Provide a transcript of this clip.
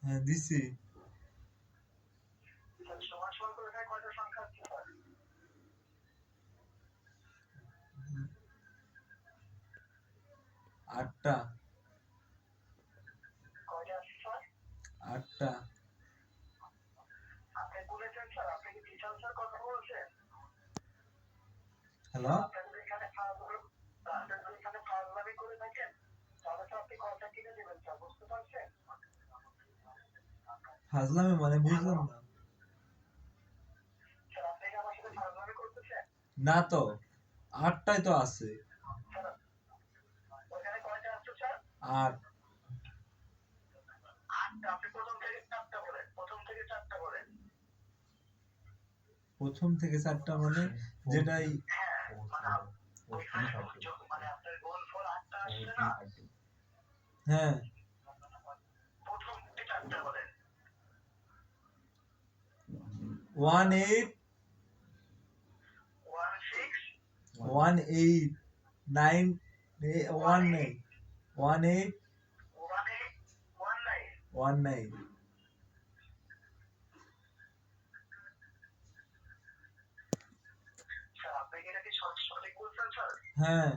হ্যাঁ দিছি। আটটা। আটটা। হ্যালো, ফাজলামি মানে বুঝলাম না। না তো, আটটাই তো আছে। আট। প্রথম থেকে চারটা মানে যেটাই। হ্যাঁ 18 18 9 19 18 19। হ্যাঁ